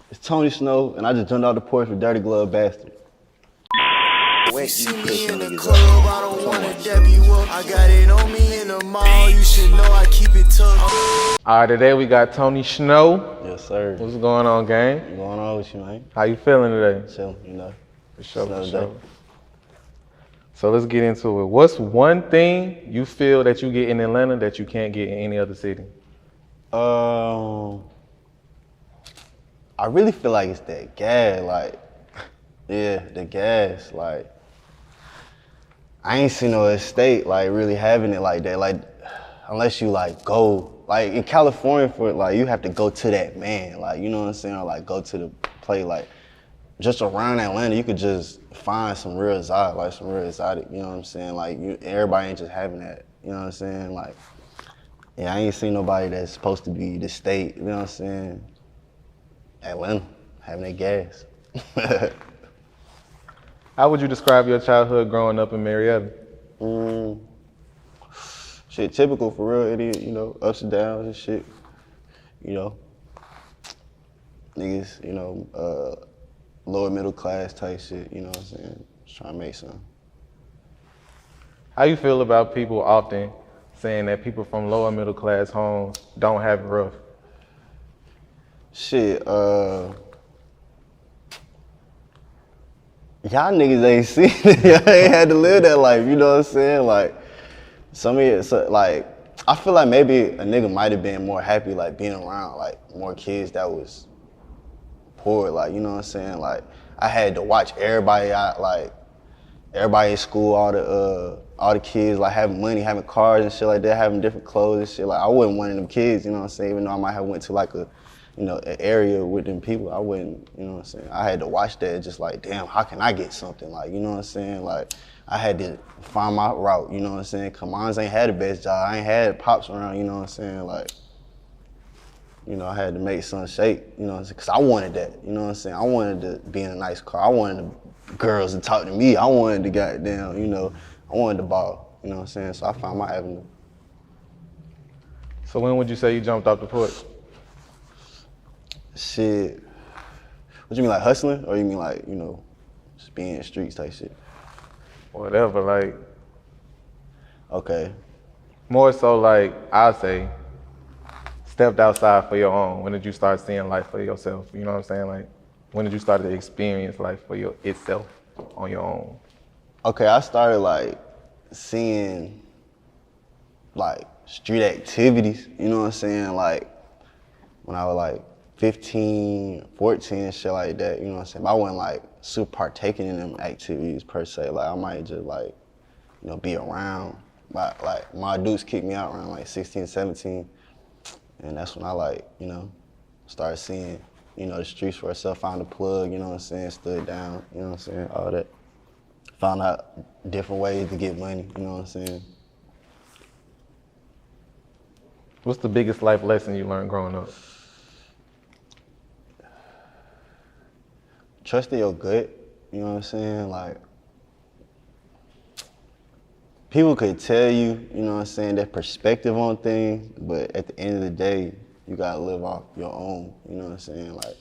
It's Tony Shnow, and I just jumped out the porch with Dirty Glove Bastard. You see me in the club, I don't wanna dab you up. I got it on me in the mall, you should know I keep it tough. All right, today we got Tony Shnow. Yes, sir. What's going on, gang? What's going on with you, man? How you feeling today? Chilling, you know. For sure, for Another sure. day. So let's get into it. What's one thing you feel that you get in Atlanta that you can't get in any other city? I really feel like it's that gas, like, yeah, the gas, like, I ain't seen no estate, like, really having it like that, like, unless you, like, go, like, in California, for like, you have to go to that man, like, you know what I'm saying, or, like, go to the place, like, just around Atlanta, you could just find some real exotic, like, some real exotic, you know what I'm saying, like, everybody ain't just having that, you know what I'm saying, like, yeah, I ain't seen nobody that's supposed to be the state, you know what I'm saying, Atlanta, having that gas. How would you describe your childhood growing up in Marietta? Shit, typical for real, idiot, you know, ups and downs and shit, you know. Niggas, you know, lower middle class type shit, you know what I'm saying? Just trying to make something. How you feel about people often saying that people from lower middle class homes don't have it rough? Shit, y'all niggas ain't seen it. Y'all ain't had to live that life, you know what I'm saying? Like, some of it, so, like, I feel like maybe a nigga might have been more happy, like, being around, like, more kids that was poor, like, you know what I'm saying? Like, I had to watch everybody out, like, everybody in school, all the kids, like, having money, having cars and shit like that, having different clothes and shit. Like, I wasn't one of them kids, you know what I'm saying? Even though I might have went to, like, you know, an area with them people, I wouldn't, you know what I'm saying? I had to watch that just like, damn, how can I get something? Like, you know what I'm saying? Like, I had to find my route, you know what I'm saying? Cause mine ain't had the best job. I ain't had pops around, you know what I'm saying? Like, you know, I had to make something shake, you know what I'm saying? Cause I wanted that, you know what I'm saying? I wanted to be in a nice car. I wanted the girls to talk to me. I wanted to goddamn, you know, I wanted the ball, you know what I'm saying? So I found my avenue. So when would you say you jumped off the porch? Shit, what you mean, like hustling? Or you mean like, you know, just being in the streets type shit? Whatever, like. Okay. More so like, I'll say, stepped outside for your own. When did you start seeing life for yourself? You know what I'm saying? Like, when did you start to experience life for itself on your own? Okay, I started like seeing like street activities, you know what I'm saying? Like when I was like 15, 14 and shit like that, you know what I'm saying? But I wasn't like super partaking in them activities per se. Like I might just like, you know, be around. But like my dudes kicked me out around like 16, 17. And that's when I like, you know, started seeing, you know, the streets for myself, found a plug, you know what I'm saying, stood down, you know what I'm saying, all that. Found out different ways to get money, you know what I'm saying. What's the biggest life lesson you learned growing up? Trust in your gut, you know what I'm saying? Like, people could tell you, you know what I'm saying, their perspective on things, but at the end of the day, you gotta live off your own, you know what I'm saying? Like,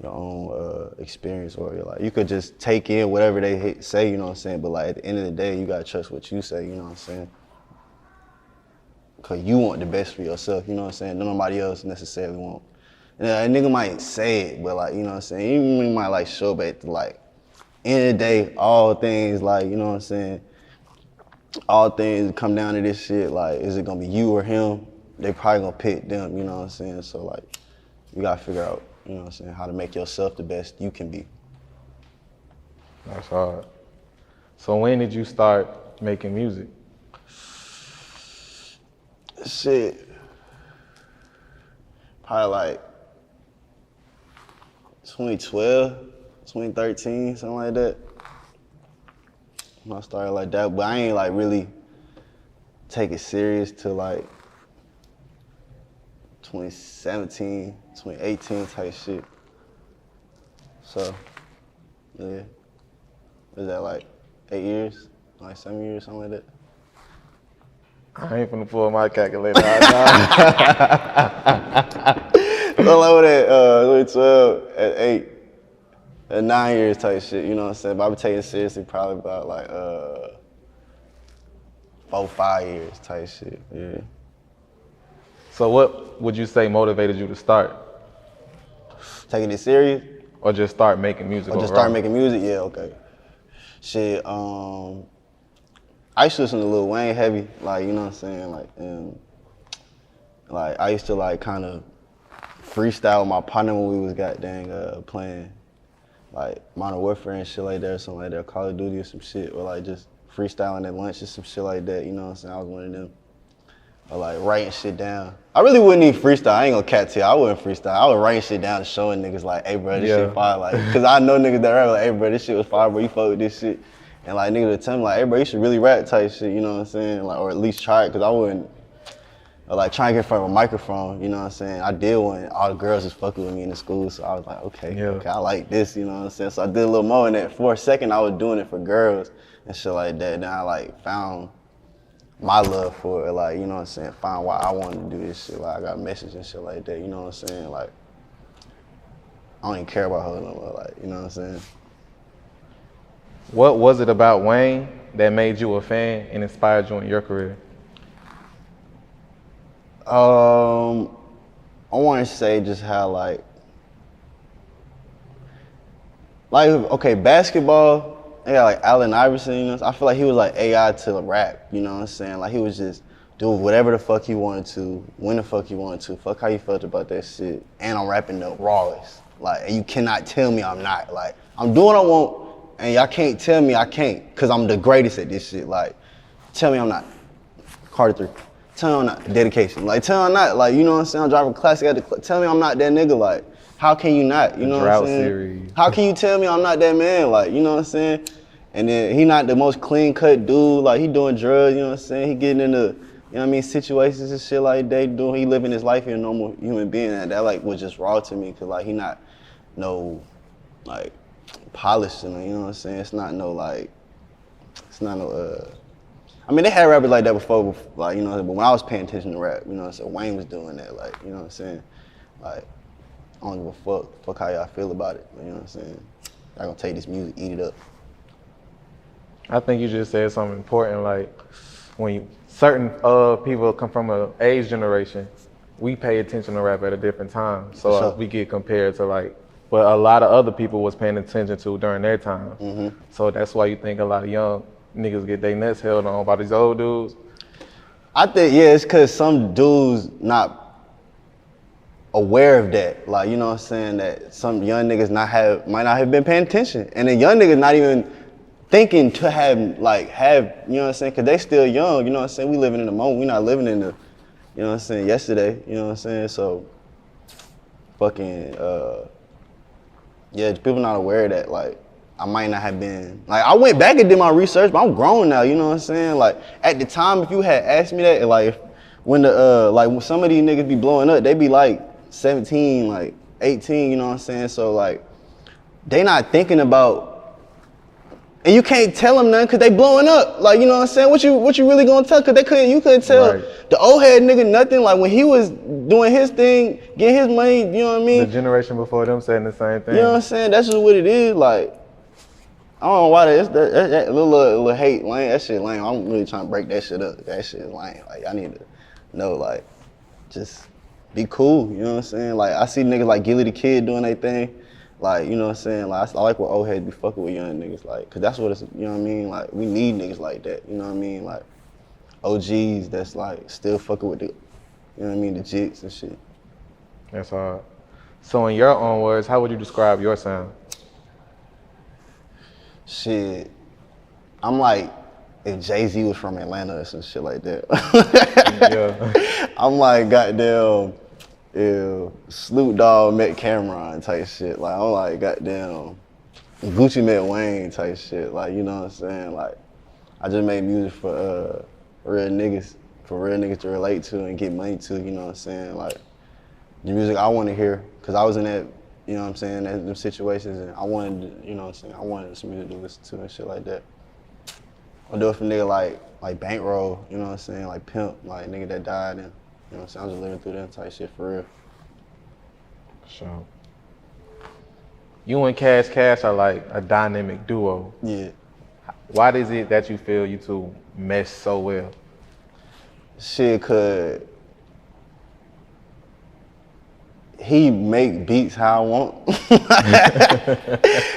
your own experience, or like, you could just take in whatever they say, you know what I'm saying? But like, at the end of the day, you gotta trust what you say, you know what I'm saying? Cause you want the best for yourself, you know what I'm saying? Nobody else necessarily want. And a nigga might say it, but like, you know what I'm saying? Even you might like show up at the like, end of the day, all things like, you know what I'm saying? All things come down to this shit, like, is it gonna be you or him? They probably gonna pick them, you know what I'm saying? So like, you gotta figure out, you know what I'm saying, how to make yourself the best you can be. That's hard. So when did you start making music? Shit, probably like 2012, 2013, something like that. I started like that, but I ain't like really take it serious till like 2017, 2018 type shit. So, yeah. Was that like 8 years? Like 7 years, something like that? I ain't finna pull my calculator out. So like with at 12, at 8, at 9 years type shit, you know what I'm saying? But I would take it seriously probably about like 4, 5 years type shit, yeah. So what would you say motivated you to start? Taking it serious? Or just start making music? Or just start making music? Yeah, okay. Shit, I used to listen to Lil Wayne heavy, like, you know what I'm saying? Like, like I used to like kind of freestyle with my partner when we was playing like Modern Warfare and shit like that or something like that, Call of Duty or some shit, or like just freestyling at lunch or some shit like that, you know what I'm saying? I was one of them. Or like writing shit down. I really wouldn't even freestyle. I ain't gonna catch you. I wouldn't freestyle. I would write shit down and showing niggas like, hey bro, this shit fire. Like, cause I know niggas that rap like, hey bro, this shit was fire, bro. You fuck with this shit. And like niggas would tell me like, hey bro, you should really rap type shit. You know what I'm saying? Like, or at least try it. Cause I wouldn't like try and get in front of a microphone. You know what I'm saying? I did when all the girls was fucking with me in the school. So I was like, okay, I like this. You know what I'm saying? So I did a little more in that. For a second, I was doing it for girls and shit like that. Then I like found my love for it, like, you know what I'm saying, find why I wanted to do this shit, like, I got messages and shit like that, you know what I'm saying, like, I don't even care about her no more, like, you know what I'm saying. What was it about Wayne that made you a fan and inspired you in your career? I want to say just how, like, okay, basketball, yeah, like Allen Iverson, you know, I feel like he was like AI to rap, you know what I'm saying? Like he was just doing whatever the fuck he wanted to, when the fuck he wanted to, fuck how you felt about that shit. And I'm rapping the rawest. Like, and you cannot tell me I'm not. Like, I'm doing what I want, and y'all can't tell me I can't, cause I'm the greatest at this shit. Like, tell me I'm not. Carter 3. Tell me I'm not. Dedication. Like, tell me I'm not. Like, you know what I'm saying? I'm driving classic at the club. Tell me I'm not that nigga. Like, how can you not? You know what I'm saying? Series. How can you tell me I'm not that man? Like, you know what I'm saying? And then he not the most clean cut dude. Like, he doing drugs, you know what I'm saying? He getting into, you know what I mean, situations and shit like that. He living his life as a normal human being. And that like was just raw to me, cause like he not no like polished, you know what I'm saying? It's not no like, it's not no I mean, they had rappers like that before, like, you know, but when I was paying attention to rap, you know what I'm saying, Wayne was doing that, like, you know what I'm saying? Like, I don't give a fuck how y'all feel about it, you know what I'm saying? I'm gonna take this music, eat it up. I think you just said something important, like, when certain people come from an age generation, we pay attention to rap at a different time, so we get compared to like what a lot of other people was paying attention to during their time. Mm-hmm. So that's why you think a lot of young niggas get their nuts held on by these old dudes? I think, yeah, it's cause some dudes not aware of that. Like, you know what I'm saying, that some young niggas might not have been paying attention. And the young niggas not even thinking to have, you know what I'm saying, cause they still young, you know what I'm saying? We living in the moment, we not living in the, you know what I'm saying, yesterday, you know what I'm saying? So, fucking, yeah, people not aware of that, like, I might not have been, like, I went back and did my research, but I'm grown now, you know what I'm saying? Like, at the time, if you had asked me that, like, when when some of these niggas be blowing up, they be like 17, like 18, you know what I'm saying? So, like, they not thinking about, and you can't tell them nothing because they blowing up. Like, you know what I'm saying? What you really gonna tell? Because you couldn't tell the old head nigga nothing. Like, when he was doing his thing, getting his money, you know what I mean? The generation before them saying the same thing. You know what I'm saying? That's just what it is, like. I don't know why that little hate lame. That shit lame. I'm really trying to break that shit up. That shit lame. Like, I need to know, like, just be cool. You know what I'm saying? Like, I see niggas like Gilly the Kid doing their thing. Like, you know what I'm saying? Like, I like what old heads be fucking with young niggas. Like, cause that's what it's. You know what I mean? Like, we need niggas like that. You know what I mean? Like, OGs that's like still fucking with the, you know what I mean? The jigs and shit. That's hard. So in your own words, how would you describe your sound? Shit, I'm like if Jay-Z was from Atlanta or some shit like that. Yeah. I'm like goddamn if Snoop Dogg met Cameron type shit. Like, I'm like goddamn Gucci met Wayne type shit. Like, you know what I'm saying? Like, I just made music for real niggas to relate to and get money to, you know what I'm saying? Like, the music I want to hear, cause I was in that, you know what I'm saying, them situations, and I wanted, you know what I'm saying, I wanted some music to listen to and shit like that. Or do it for nigga like bankroll, you know what I'm saying? Like pimp, like nigga that died and, you know what I'm saying? I'm just living through that type shit for real. Sure. You and Cash are like a dynamic duo. Yeah. Why is it that you feel you two mesh so well? Shit, could he make beats how I want.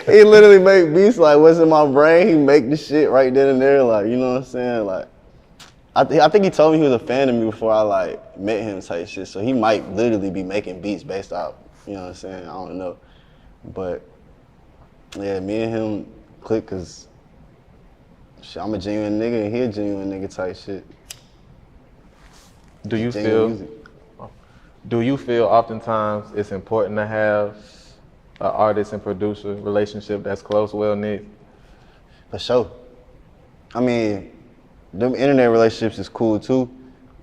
He literally make beats like what's in my brain. He make the shit right then and there, like, you know what I'm saying? Like, I think he told me he was a fan of me before I like met him type shit. So he might literally be making beats based off, you know what I'm saying? I don't know. But yeah, me and him click cause shit, I'm a genuine nigga and he a genuine nigga type shit. Do you feel oftentimes it's important to have an artist and producer relationship that's close, well knit? For sure. I mean, them internet relationships is cool too,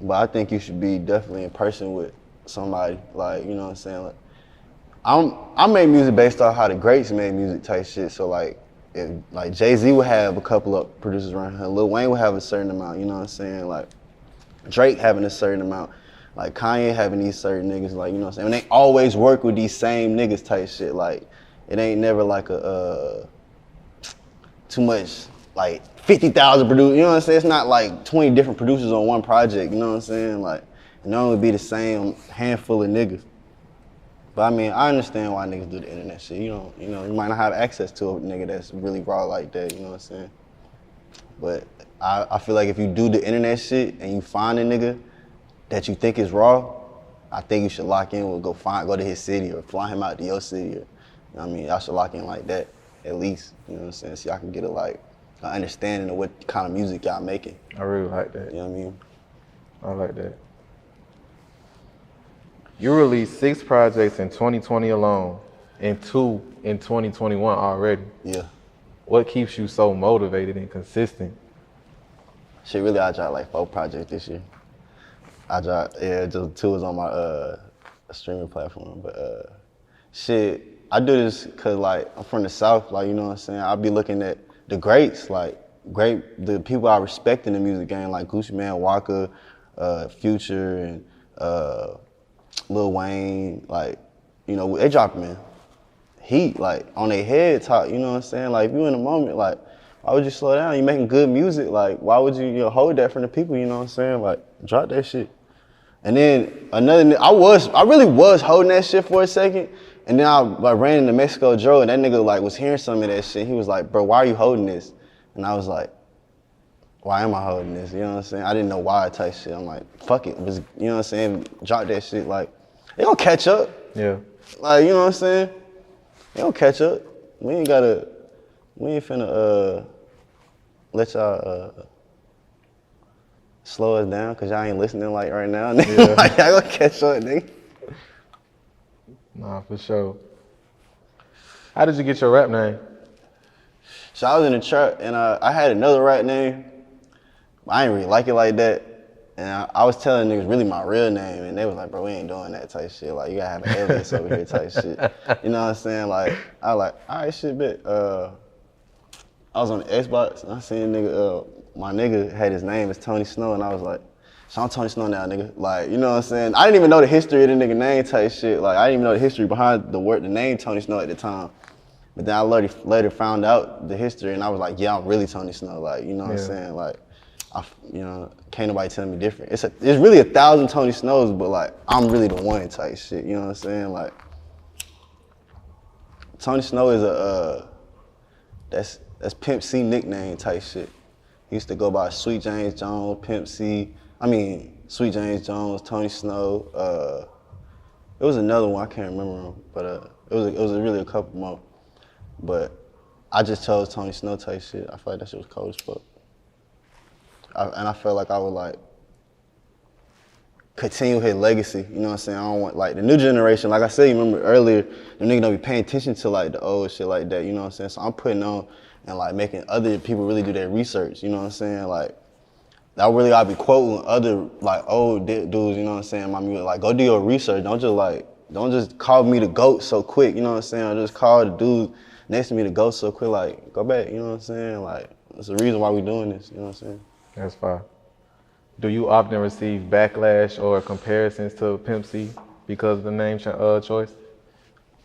but I think you should be definitely in person with somebody. Like, you know what I'm saying? Like, I made music based off how the greats made music type shit. So like Jay-Z would have a couple of producers around him. Lil Wayne would have a certain amount, you know what I'm saying? Like Drake having a certain amount. Like Kanye having these certain niggas, like, you know what I'm saying? And they always work with these same niggas type shit. Like, it ain't never like too much, like 50,000 producers, you know what I'm saying? It's not like 20 different producers on one project, you know what I'm saying? Like, it normally be the same handful of niggas. But I mean, I understand why niggas do the internet shit. You might not have access to a nigga that's really raw like that, you know what I'm saying? But I feel like if you do the internet shit and you find a nigga that you think is raw, I think you should lock in with go to his city or fly him out to your city. Or, you know what I mean? Y'all should lock in like that, at least, you know what I'm saying? So y'all can get an understanding of what kind of music y'all making. I really like that. You know what I mean? I like that. You released 6 projects in 2020 alone and 2 in 2021 already. Yeah. What keeps you so motivated and consistent? Shit, really, I dropped like 4 projects this year. Just 2 was on my streaming platform. But shit, I do this cause like I'm from the South, like, you know what I'm saying? I'll be looking at the greats, like the people I respect in the music game, like Gucci Mane, Waka, Future, and Lil Wayne, like, you know, they dropping heat, like, on their head top, you know what I'm saying? Like, if you in the moment, like, why would you slow down? You making good music, like, why would you, hold that from the people, you know what I'm saying? Like, drop that shit. And then I really was holding that shit for a second, and then I like ran into Mexico Joe, and that nigga like was hearing some of that shit. He was like, bro, why are you holding this? And I was like, why am I holding this? You know what I'm saying? I didn't know why type shit. I'm like, fuck it. You know what I'm saying? Drop that shit. Like, they gonna catch up. Yeah. Like, you know what I'm saying? They gonna catch up. We ain't finna let y'all slow us down because y'all ain't listening like right now. Yeah. Like, y'all gonna catch up, nigga. Nah, for sure. How did you get your rap name? So I was in the trap and I had another rap name. I didn't really like it like that. And I was telling niggas really my real name, and they was like, bro, we ain't doing that type shit. Like, you gotta have an alias over here type shit. You know what I'm saying? Like, I was like, all right, shit, bet. I was on the Xbox, and I seen a nigga, my nigga had his name as Tony Shnow, and I was like, so I'm Tony Shnow now, nigga. Like, you know what I'm saying? I didn't even know the history of the nigga name type shit. Like, I didn't even know the history behind the name Tony Shnow at the time. But then I later found out the history, and I was like, yeah, I'm really Tony Shnow. Like, you know what I'm saying? Like, can't nobody tell me different. It's really 1,000 Tony Shnows, but like, I'm really the one type shit, you know what I'm saying? Like, Tony Shnow is that's Pimp C nickname type shit. He used to go by Sweet James Jones, Sweet James Jones, Tony Shnow. It was another one, I can't remember him, but it was really a couple more. But I just chose Tony Shnow type shit. I feel like that shit was cold as fuck. And I felt like I would like continue his legacy, you know what I'm saying? I don't want like the new generation, like I said, you remember earlier, the niggas don't be paying attention to like the old shit like that, you know what I'm saying? So I'm putting on and like making other people really do their research, you know what I'm saying? Like, I'll be quoting other like old dudes, you know what I'm saying? My music, like, go do your research. Don't just call me the GOAT so quick, you know what I'm saying? Or just call the dude next to me the GOAT so quick, like, go back, you know what I'm saying? Like, It's the reason why we doing this, you know what I'm saying? That's fine. Do you often receive backlash or comparisons to Pimp C because of the name choice?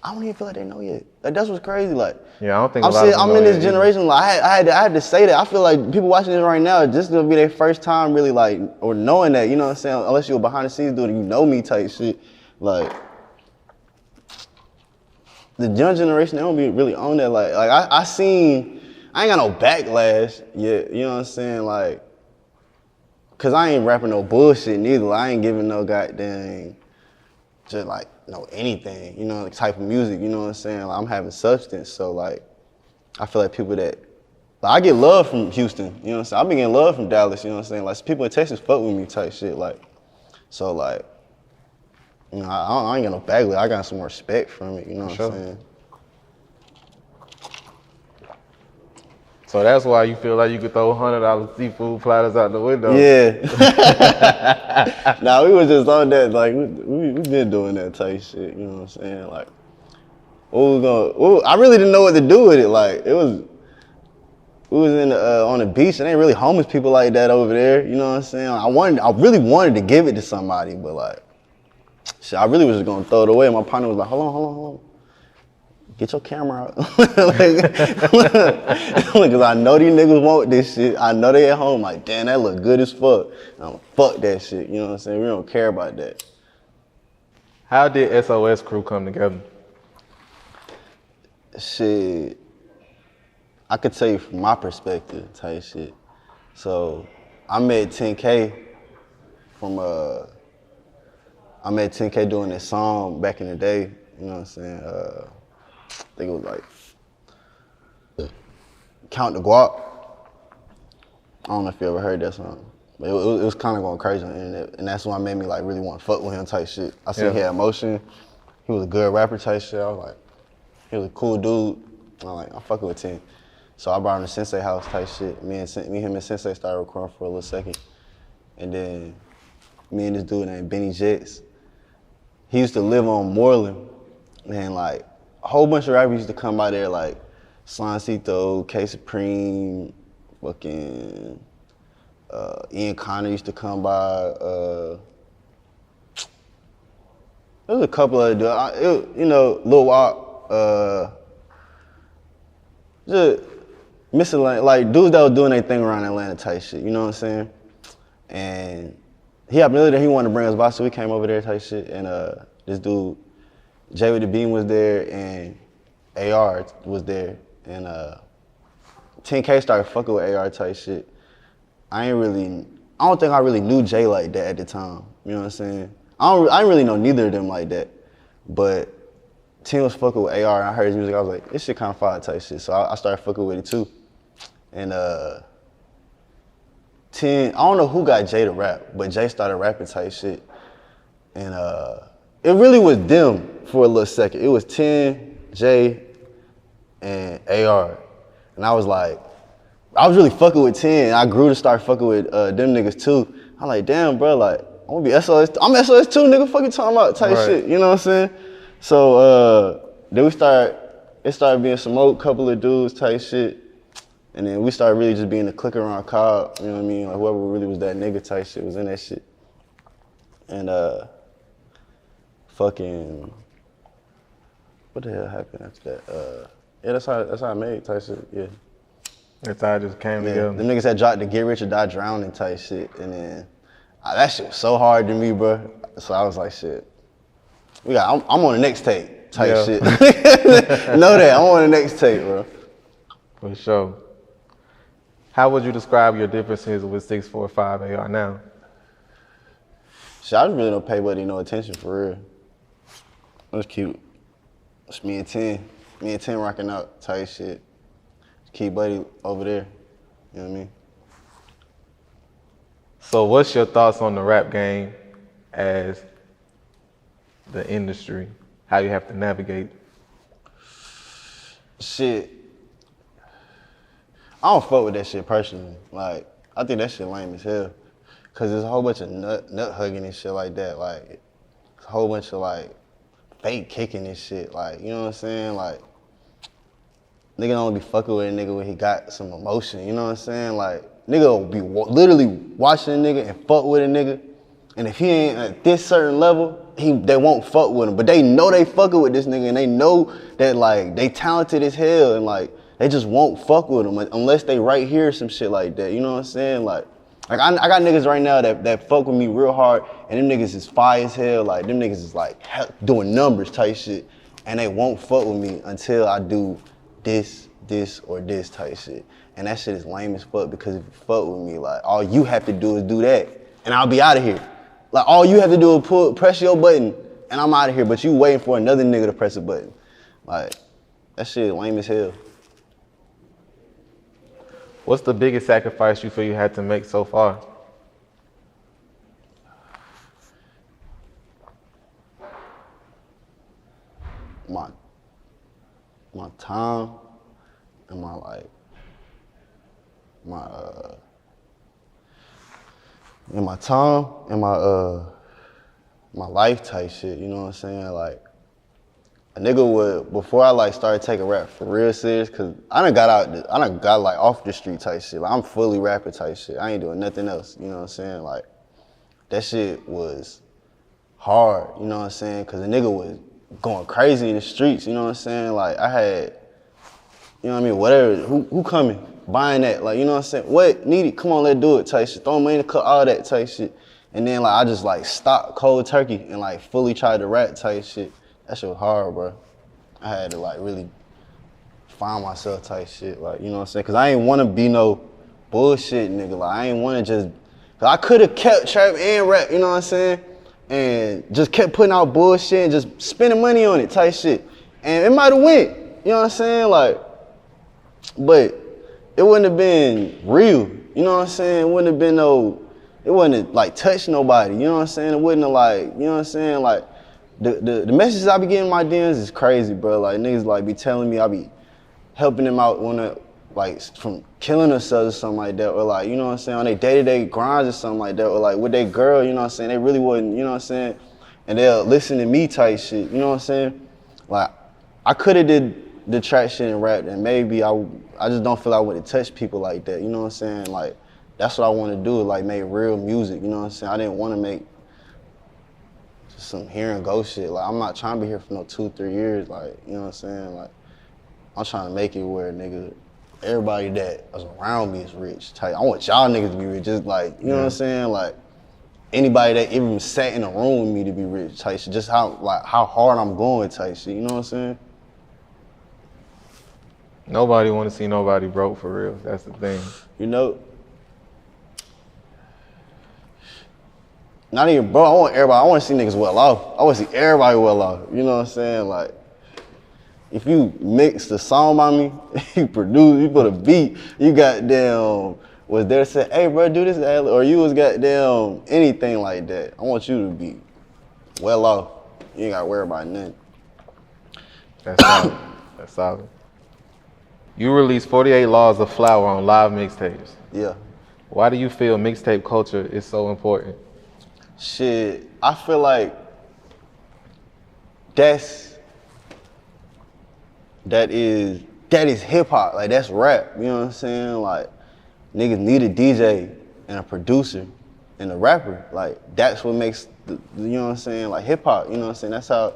I don't even feel like they know yet. Like, that's what's crazy. Like, Yeah, I don't think I'm a lot of them I'm know in yet this either. generation. Like, I had to say that. I feel like people watching this right now, this is gonna be their first time really like or knowing that. You know what I'm saying? Unless you're a behind the scenes dude, and you know me type shit. Like, the young generation, they don't be really on that. Like I ain't got no backlash yet. You know what I'm saying? Like, cause I ain't rapping no bullshit neither. Like, I ain't giving no goddamn just like no anything, you know, the type of music, you know what I'm saying? Like, I'm having substance, so like, I feel like people that, like, I get love from Houston, you know what I'm saying? I've been getting love from Dallas, you know what I'm saying? Like, people in Texas fuck with me type shit, like, so like, you know, I ain't got no backlash, I got some respect from it, you know what I'm saying? So that's why you feel like you could throw $100 seafood platters out the window. Yeah. Nah, we was just on that, like, we been doing that type shit, you know what I'm saying? Like, I really didn't know what to do with it. Like, we was on the beach, and ain't really homeless people like that over there, you know what I'm saying? I really wanted to give it to somebody, but like, shit, I really was just gonna throw it away. My partner was like, hold on. Get your camera out. Because I know these niggas want this shit. I know they at home like, damn, that look good as fuck. I'm fuck that shit, you know what I'm saying? We don't care about that. How did SOS Crew come together? Shit, I could tell you from my perspective type shit. So, I met 10K doing this song back in the day, you know what I'm saying? I think it was like Count the Guap. I don't know if you ever heard that song. But it was kind of going crazy on the internet. And that's what made me like really want to fuck with him type shit. I seen he had emotion. He was a good rapper type shit. I was like, he was a cool dude. I'm like, I'm fucking with 10. So I brought him to Sensei house type shit. Me, him and Sensei started recording for a little second. And then me and this dude named Benny Jets. He used to live on Moreland. And like, a whole bunch of rappers used to come by there, like Sloncito, K Supreme, fucking Ian Connor used to come by. There was a couple of dudes, you know, Lil Wap, just miscellaneous, like dudes that was doing their thing around Atlanta type shit, you know what I'm saying? And he happened to that he wanted to bring us by, so we came over there type shit, and this dude, Jay with the Beam was there, and AR was there, and 10K started fucking with AR type shit. I don't think I really knew Jay like that at the time, you know what I'm saying? I didn't really know neither of them like that, but 10 was fucking with AR, and I heard his music, I was like, this shit kind of fire type shit, so I started fucking with it too. And 10, I don't know who got Jay to rap, but Jay started rapping type shit, and it really was them for a little second. It was 10, Jay, and AR. And I was like, I was really fucking with 10. I grew to start fucking with them niggas too. I'm like, damn, bro, like, I'm gonna be SOS. I'm SOS too, nigga, fucking talking about type shit, you know what I'm saying? So then it started being some old couple of dudes type shit. And then we started really just being the click around Cobb, you know what I mean? Like, whoever really was that nigga type shit was in that shit. And fucking, what the hell happened after that? Yeah, that's how I made type shit, yeah. That's how it just came together. Them niggas had dropped the Get Rich or Die Drowning type shit, and then that shit was so hard to me, bro. So I was like, shit, I'm on the next tape type shit. Know that, I'm on the next tape, bro. For sure. How would you describe your differences with 645 AR now? Shit, I just really don't pay buddy no attention for real. That's cute. It's me and 10 rocking out type shit. Keep buddy over there, you know what I mean? So what's your thoughts on the rap game as the industry? How you have to navigate? Shit, I don't fuck with that shit personally. Like, I think that shit lame as hell. Cause there's a whole bunch of nut hugging and shit like that. Like, a whole bunch of like fake kicking and shit. Like, you know what I'm saying? Like, nigga don't be fucking with a nigga when he got some emotion, you know what I'm saying? Like, nigga will be literally watching a nigga and fuck with a nigga. And if he ain't at this certain level, they won't fuck with him. But they know they fucking with this nigga and they know that like they talented as hell and like they just won't fuck with him unless they right here or some shit like that. You know what I'm saying? Like I got niggas right now that fuck with me real hard and them niggas is fire as hell. Like them niggas is like doing numbers type shit and they won't fuck with me until I do this, or this type shit. And that shit is lame as fuck because if you fuck with me, like all you have to do is do that and I'll be out of here. Like all you have to do is press your button and I'm out of here, but you waiting for another nigga to press a button. Like, that shit lame as hell. What's the biggest sacrifice you feel you had to make so far? My time and my like, my time and my life type shit, you know what I'm saying? Like, a nigga would, before I like started taking rap for real serious, cause I done got like off the street type shit. Like I'm fully rapping type shit. I ain't doing nothing else, you know what I'm saying? Like, that shit was hard, you know what I'm saying? Cause a nigga was going crazy in the streets, you know what I'm saying? Like I had, you know what I mean, whatever, who coming, buying that, like, you know what I'm saying? What, need it, come on, let's do it type shit. Throw money in the cup, all that type shit. And then like I just like stopped cold turkey and like fully tried to rap type shit. That shit was hard, bro. I had to like really find myself type shit, like, you know what I'm saying? Cause I ain't wanna be no bullshit nigga, like I ain't wanna just, cause I could've kept trap and rap, you know what I'm saying? And just kept putting out bullshit and just spending money on it type shit. And it might've went, you know what I'm saying? Like, but it wouldn't have been real, you know what I'm saying? It wouldn't have been it wouldn't have like touched nobody, you know what I'm saying? It wouldn't have like, you know what I'm saying? Like, the messages I be getting in my DMs is crazy, bro. Like niggas like be telling me I be helping them out like from killing themselves or something like that, or like, you know what I'm saying, on their day-to-day grinds or something like that, or like with their girl, you know what I'm saying, they really wouldn't, you know what I'm saying, and they'll listen to me type shit, you know what I'm saying? Like, I could've did the track shit and rap, and maybe I just don't feel I would've touched people like that, you know what I'm saying? Like, that's what I wanna do, like make real music, you know what I'm saying? I didn't wanna make some here and go shit. Like, I'm not trying to be here for no 2-3 years. Like, you know what I'm saying? Like, I'm trying to make it where nigga, everybody that is around me is rich. I want y'all niggas to be rich. Just like, you know what I'm saying? Like, anybody that even sat in a room with me to be rich type shit. Just how hard I'm going type shit. You know what I'm saying? Nobody want to see nobody broke for real. That's the thing. You know? Not even bro, I want to see niggas well off. I want to see everybody well off. You know what I'm saying? Like, if you mix the song by me, you produce, you put a beat, you goddamn was there to say, hey bro, do this, or you was goddamn anything like that. I want you to be well off. You ain't gotta worry about nothing. That's solid. That's solid. You released 48 Laws of Flower on live mixtapes. Yeah. Why do you feel mixtape culture is so important? Shit, I feel like that is hip hop. Like, that's rap. You know what I'm saying? Like, niggas need a DJ and a producer and a rapper. Like, that's what makes you know what I'm saying? Like, hip hop. You know what I'm saying? That's how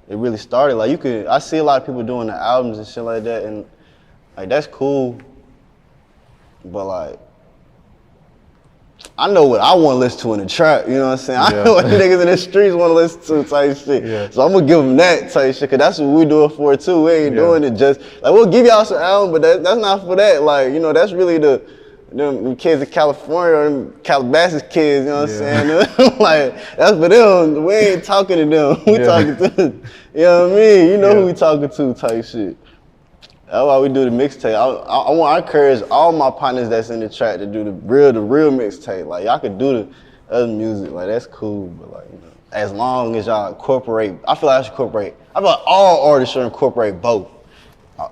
it really started. Like, I see a lot of people doing the albums and shit like that, and like, that's cool. But like, I know what I want to listen to in the trap, you know what I'm saying? I know what niggas in the streets want to listen to type shit. Yeah. So I'm going to give them that type shit, because that's what we do it for too. We ain't doing it just, like, we'll give y'all some album, but that's not for that. Like, you know, that's really them kids in California or them Calabasas kids, you know what I'm saying? Like, that's for them. We ain't talking to them. We talking to, you know what I mean? You know who we talking to type shit. That's why we do the mixtape. I encourage all my partners that's in the track to do the real mixtape. Like, y'all could do the other music, like, that's cool, but like, you know, as long as y'all incorporate, I feel like all artists should incorporate both,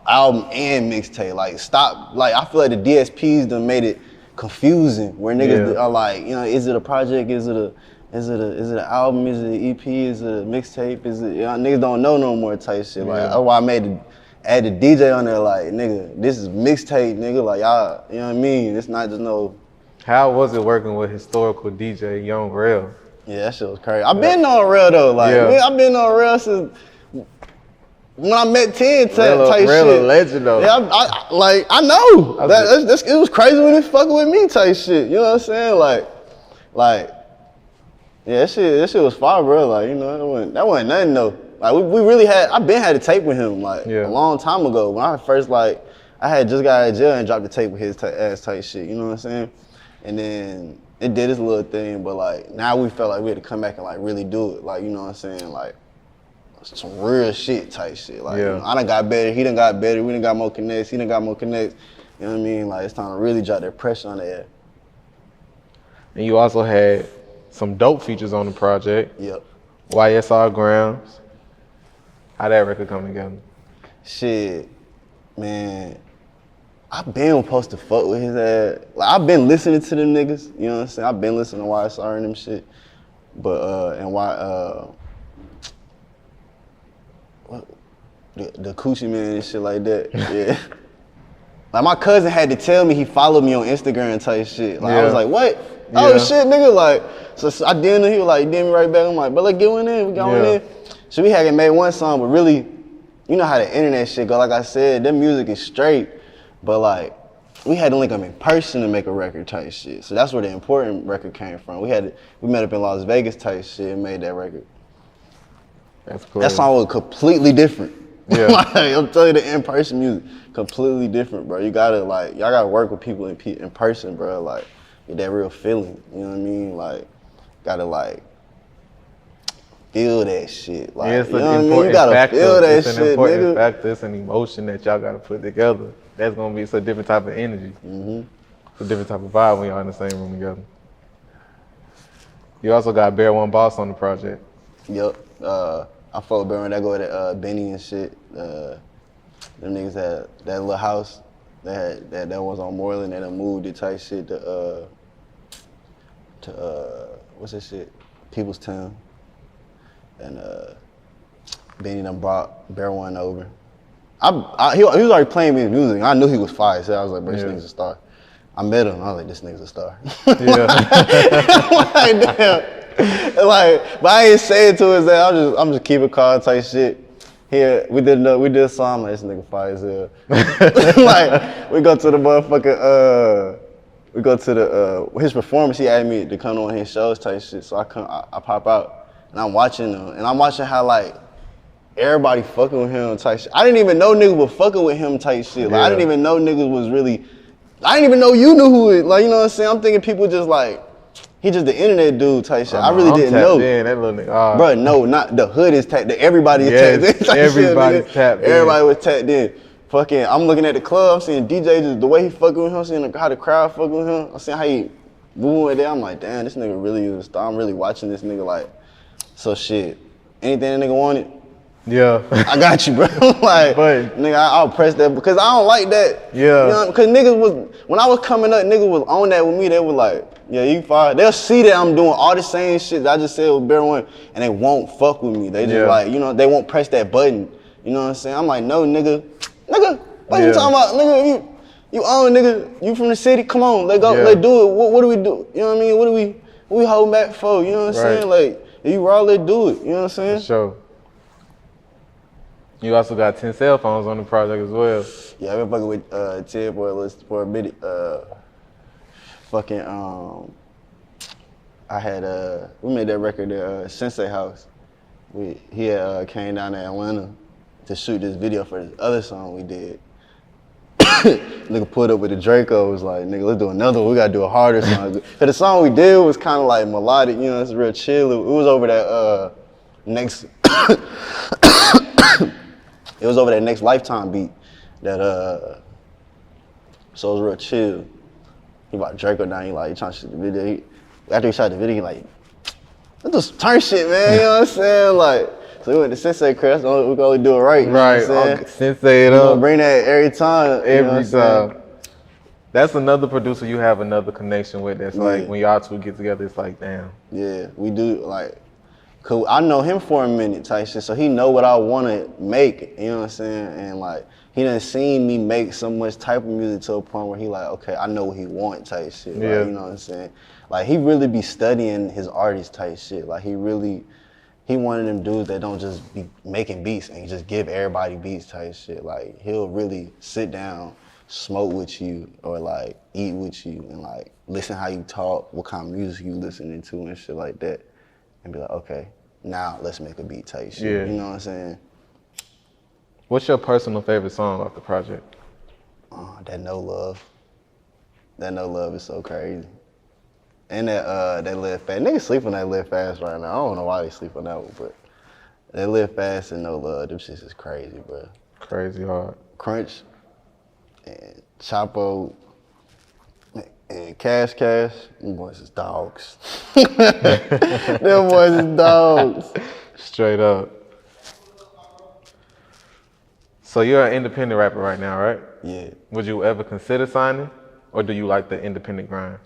album and mixtape. Like, stop, like, I feel like the DSPs done made it confusing, where niggas are like, you know, is it a project, is it an album, is it an EP, is it a mixtape, is it, you know, niggas don't know no more type shit. Like, that's why I made add the DJ on there like, nigga, this is mixtape, nigga. Like y'all, you know what I mean? It's not just no. How was it working with historical DJ Young Rel? Yeah, that shit was crazy. I've been on Rel though. Like I've been on Rel since when I met 10 type shit. Rel a legend though. Yeah, I know. It was crazy when he fucking with me type shit. You know what I'm saying? Like, yeah, that shit was fire, bro. Like, you know, that wasn't nothing though. Like we really had a tape with him like a long time ago. When I first I had just got out of jail and dropped the tape with his ass type shit. You know what I'm saying? And then it did its little thing, but like now we felt like we had to come back and like really do it. Like, you know what I'm saying? Like some real shit type shit. Like, you know, I done got better, he done got better, we done got more connects, he done got more connects. You know what I mean? Like, it's time to really drop that pressure on there. And you also had some dope features on the project. Yep. YSR Grounds. How that record come together? Shit, man. I've been supposed to fuck with his ass. Like, I've been listening to them niggas, you know what I'm saying? I've been listening to YSR and them shit. But, the Coochie Man and shit like that, yeah. Like, my cousin had to tell me he followed me on Instagram type shit. Like, I was like, what? Oh, shit, nigga, like, so I did him, he was like, did me right back. I'm like, but let's get one in, we got one in. So we hadn't made one song, but really, you know how the internet shit go. Like I said, their music is straight, but like, we had to link them in person to make a record type shit. So that's where the important record came from. We met up in Las Vegas type shit and made that record. That's cool. That song was completely different. Yeah. Like, I'm telling you, the in-person music, completely different, bro. Y'all gotta work with people in person, bro. Like, get that real feeling, you know what I mean? Like, gotta like, feel that shit. Like, it's you an know what I mean? important You gotta factor. feel that it's shit, an important nigga. factor. It's an emotion that y'all gotta put together. That's gonna be, it's a different type of energy. Mm-hmm. It's a different type of vibe when y'all in the same room together. You also got Bear One Boss on the project. Yep. I fuck with Bear One. That go with Benny and shit. Them niggas had that little house that was on Moreland. They done moved it type shit to what's that shit? People's Town. And Benny done brought Bear One over. He was already playing me his music. I knew he was fire, so I was like, bro, this nigga's a star. I met him, I was like, this nigga's a star. Like, damn. Like, but I ain't say it to his ass, I'm just keeping calm type shit. Here, we did a song, like, this nigga fire as hell. Like, we go to the motherfucking, his performance, he asked me to come on his shows type shit, so I pop out, and I'm watching him, and I'm watching how, like, everybody fucking with him type shit. I didn't even know niggas was fucking with him type shit. Like, I didn't even know niggas was really, I didn't even know you knew who it, like, you know what I'm saying? I'm thinking people just like, he just the internet dude type shit. I really didn't know. That little nigga. Bro, no, not the hood is tapped in. Everybody is tapped in. Everybody's tapped in. Everybody was tapped in. Fucking, I'm looking at the club, I'm seeing DJ just the way he fucking with him, I'm seeing how the crowd fucking with him, I'm seeing how he moving with there. I'm like, damn, this nigga really is a star. I'm really watching this nigga like, so shit. Anything that nigga wanted, yeah, I got you, bro. Like, but, nigga, I'll press that because I don't like that. Yeah. You know, because niggas was, when I was coming up, niggas was on that with me. They were like, yeah, you fire. They'll see that I'm doing all the same shit that I just said with Bear One, and they won't fuck with me. They just like, you know, they won't press that button. You know what I'm saying? I'm like, no, nigga, what you talking about? Nigga, you own, nigga, you from the city, come on, let's go, let's do it. What do we do? You know what I mean? What we hold back for? You know what I'm saying? Like, if you raw, let's do it. You know what I'm saying? For sure. You also got 10 cell phones on the project as well. Yeah, I've been fucking with 10 for a minute. I had we made that record at Sensei House. He had came down to Atlanta to shoot this video for this other song we did. Nigga pulled up with the Draco, was like, nigga, let's do another one. We gotta do a harder song. Cause the song we did was kind of like melodic, you know, it's real chill. It was over that next. It was over that next Lifetime beat that so it was real chill. He brought Draco down, he trying to shoot the video. After he shot the video, he like, let's do some turn shit, man, you know what I'm saying? Like, so we went to Sensei Crew, we can only do it right. You know what I'm saying? Sensei it up. Bring that every time. Every time. That's another producer you have another connection with that's like, when y'all two get together, it's like, damn. Yeah, we do, like, Cause I know him for a minute type shit, so he know what I wanna make, you know what I'm saying? And like, he done seen me make so much type of music to a point where he like, okay, I know what he want type shit, Yeah. like, you know what I'm saying? Like, he really be studying his artist type shit. Like, he one of them dudes that don't just be making beats and just give everybody beats type shit. Like, he'll really sit down, smoke with you, or like eat with you, and like listen how you talk, what kind of music you listening to and shit like that, and be like, okay, now let's make a beat type shit. Yeah. You know what I'm saying? What's your personal favorite song off the project? That No Love. That No Love is so crazy. And that Live Fast. Niggas sleep on that Live Fast right now. I don't know why they sleep on that one, but that Live Fast and No Love, them shits is crazy, bro. Crazy hard. Crunch and Chapo and Cash, them boys is dogs. Them boys is dogs. Straight up. So you're an independent rapper right now, right? Yeah. Would you ever consider signing, or do you like the independent grind?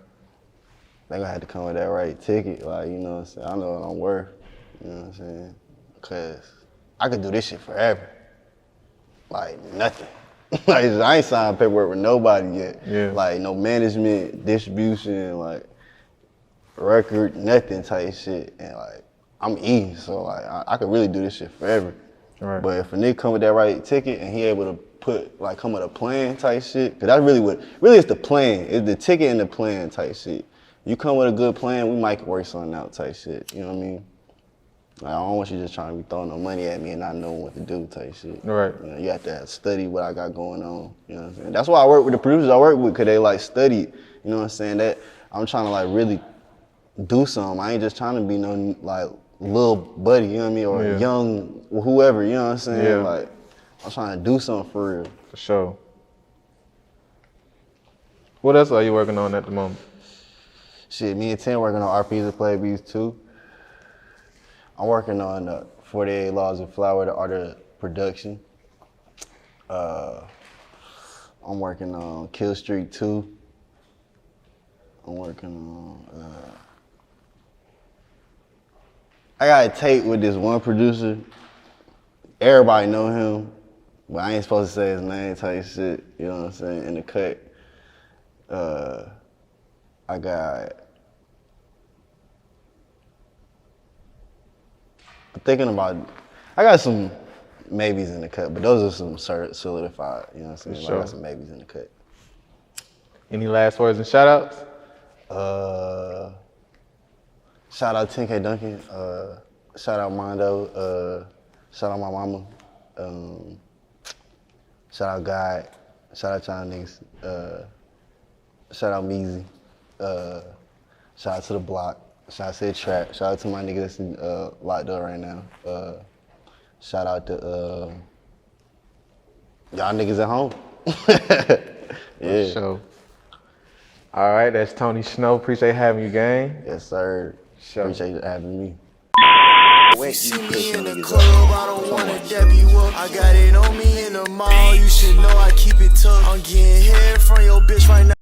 They gonna have to come with that right ticket, like, you know what I'm saying? I know what I'm worth, you know what I'm saying? Cause I could do this shit forever. Like, nothing. Like, I ain't signed paperwork with nobody yet. Yeah. Like, no management, distribution, like, record, nothing type shit. And like, I'm eating, so like, I could really do this shit forever. Right. But if a nigga come with that right ticket and he able to come with a plan type shit, cause that's really it's the plan. It's the ticket and the plan type shit. You come with a good plan, we might work something out type shit. You know what I mean? Like, I don't want you just trying to be throwing no money at me and not knowing what to do type shit. Right. You know, you have to study what I got going on. You know what I'm saying? That's why I work with the producers I work with, cause they like study. You know what I'm saying? That I'm trying to like really do something. I ain't just trying to be no like little buddy, you know what I mean? Or Yeah. young whoever, you know what I'm saying? Yeah. Like, I'm trying to do something for real. For sure. What else are you working on at the moment? Shit, me and Tim working on RPs and Play Beats too. I'm working on 48 Laws of Flower, the art of production. I'm working on Kill Streak 2. I'm working on, I got a tape with this one producer. Everybody know him, but I ain't supposed to say his name type shit, you know what I'm saying, in the cut. I got some maybes in the cut, but those are some solidified, you know what I'm saying? Sure. I got some maybes in the cut. Any last words and shout outs? Shout out 10K Duncan, shout out Mondo, shout out my mama, shout out God, shout out y'all niggas, shout out Meezy, shout out to the block, shout out to the trap, shout out to my niggas that's locked up right now, shout out to y'all niggas at home. Yeah. For sure. All right, that's Tony Shnow. Appreciate having you, gang. Yes, sir. Sure. Appreciate you having me. You see me in the club, I don't wanna dab you up. I got it on me in the mall, you should know I keep it tough. I'm getting head from your bitch right now.